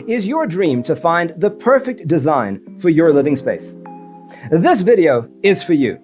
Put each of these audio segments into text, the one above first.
Is your dream to find the perfect design for your living space? This video is for you.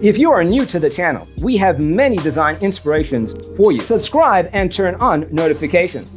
If you are new to the channel, we have many design inspirations for you. Subscribe and turn on notifications.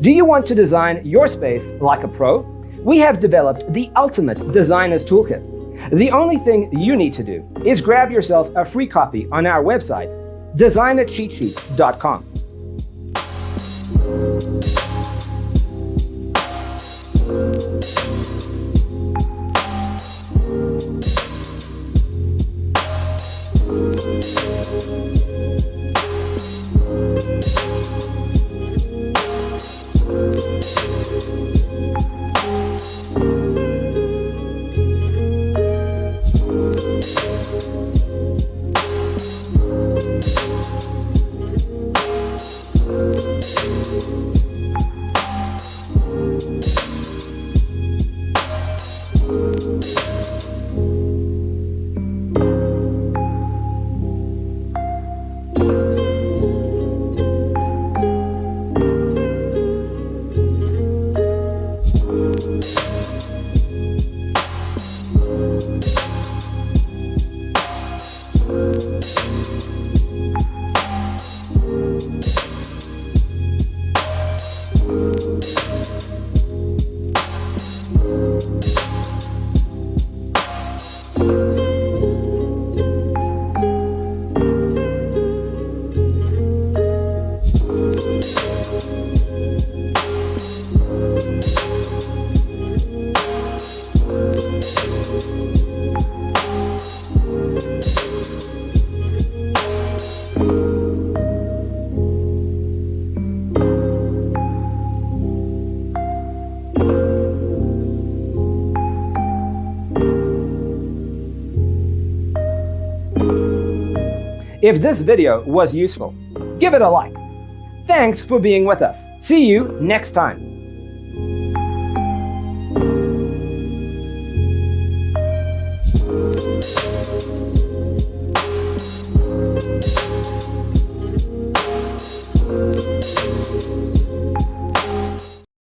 Do you want to design your space like a pro? We have developed the ultimate designer's toolkit. The only thing you need to do is grab yourself a free copy on our website, designercheatsheet.com. If this video was useful, give it a like. Thanks for being with us. See you next time.